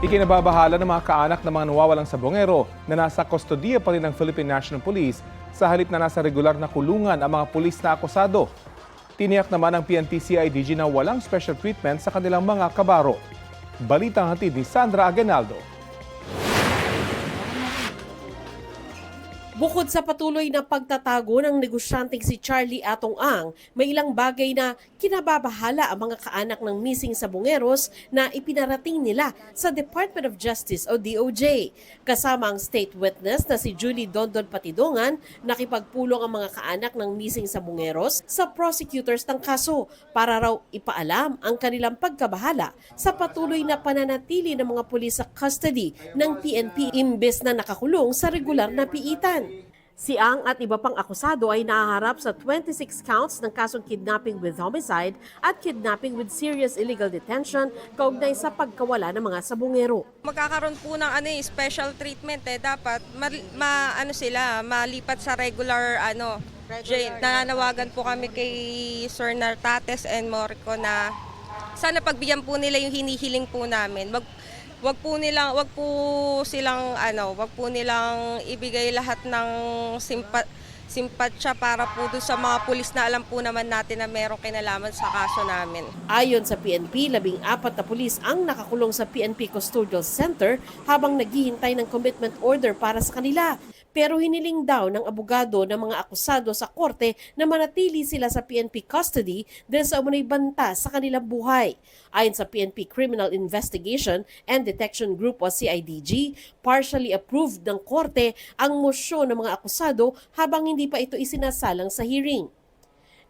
Ikinababahala ng mga kaanak ng mga nawawalang sabongero na nasa kustodiya pa rin ng Philippine National Police sa halip na nasa regular na kulungan ang mga pulis na akusado. Tiniyak naman ng PNP-CIDG na walang special treatment sa kanilang mga kabaro. Balitang hatid ni Sandra Aguinaldo. Bukod sa patuloy na pagtatago ng negosyanteng si Charlie Atong Ang, may ilang bagay na kinababahala ang mga kaanak ng missing sabongeros na ipinarating nila sa Department of Justice o DOJ. Kasama ang state witness na si Julie Dondon Patidongan, nakipagpulong ang mga kaanak ng missing sabongeros sa prosecutors ng kaso para raw ipaalam ang kanilang pagkabahala sa patuloy na pananatili ng mga pulis sa custody ng PNP imbes na nakakulong sa regular na piitan. Si Ang at iba pang akusado ay nahaharap sa 26 counts ng kasong kidnapping with homicide at kidnapping with serious illegal detention kaugnay sa pagkawala ng mga sabongero. Magkakaroon po ng special treatment dapat sila malipat sa regular jail. Nananawagan po kami kay Sir Nartates and Morico na sana pagbigyan po nila yung hinihiling po namin. Wag po nilang ibigay lahat ng simpatsya para po doon sa mga pulis na alam po naman natin na merong kinalaman sa kaso namin. Ayon sa PNP, 14 na pulis ang nakakulong sa PNP Custodial Center habang naghihintay ng commitment order para sa kanila. Pero hiniling daw ng abogado ng mga akusado sa korte na manatili sila sa PNP custody dahil sa umunay banta sa kanilang buhay. Ayon sa PNP Criminal Investigation and Detection Group o CIDG, partially approved ng korte ang mosyon ng mga akusado habang hindi pa ito isinasalang sa hearing.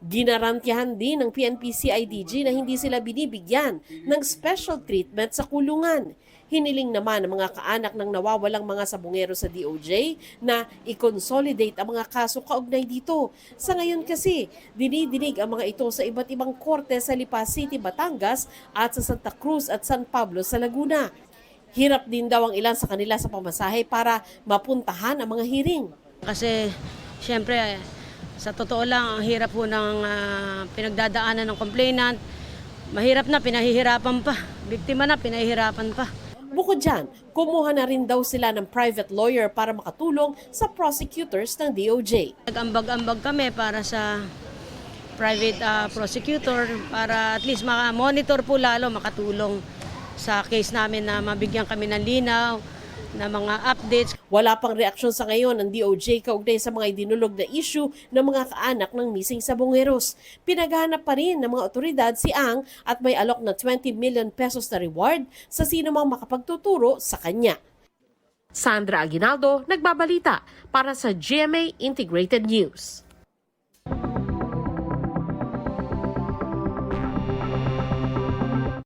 Ginarantyahan din ng PNP-CIDG na hindi sila binibigyan ng special treatment sa kulungan. Hiniling naman ng mga kaanak ng nawawalang mga sabongero sa DOJ na i-consolidate ang mga kaso kaugnay dito. Sa ngayon kasi, dinidinig ang mga ito sa iba't ibang korte sa Lipa City, Batangas at sa Santa Cruz at San Pablo sa Laguna. Hirap din daw ang ilan sa kanila sa pamasahe para mapuntahan ang mga hearing. Kasi siyempre, sa totoo lang, ang hirap po ng pinagdadaanan ng complainant. Mahirap na, pinahihirapan pa. Biktima na, pinahihirapan pa. Bukod dyan, kumuha na rin daw sila ng private lawyer para makatulong sa prosecutors ng DOJ. Nag-ambag-ambag kami para sa private prosecutor para at least maka-monitor po lalo, makatulong sa case namin na mabigyan kami ng linaw, na mga updates. Wala pang reaksyon sa ngayon ng DOJ kaugnay sa mga idinulog na issue ng mga kaanak ng missing sabongeros. Pinaghahanap pa rin ng mga otoridad si Ang at may alok na 20 million pesos na reward sa sino mang makapagtuturo sa kanya. Sandra Aguinaldo, nagbabalita para sa GMA Integrated News.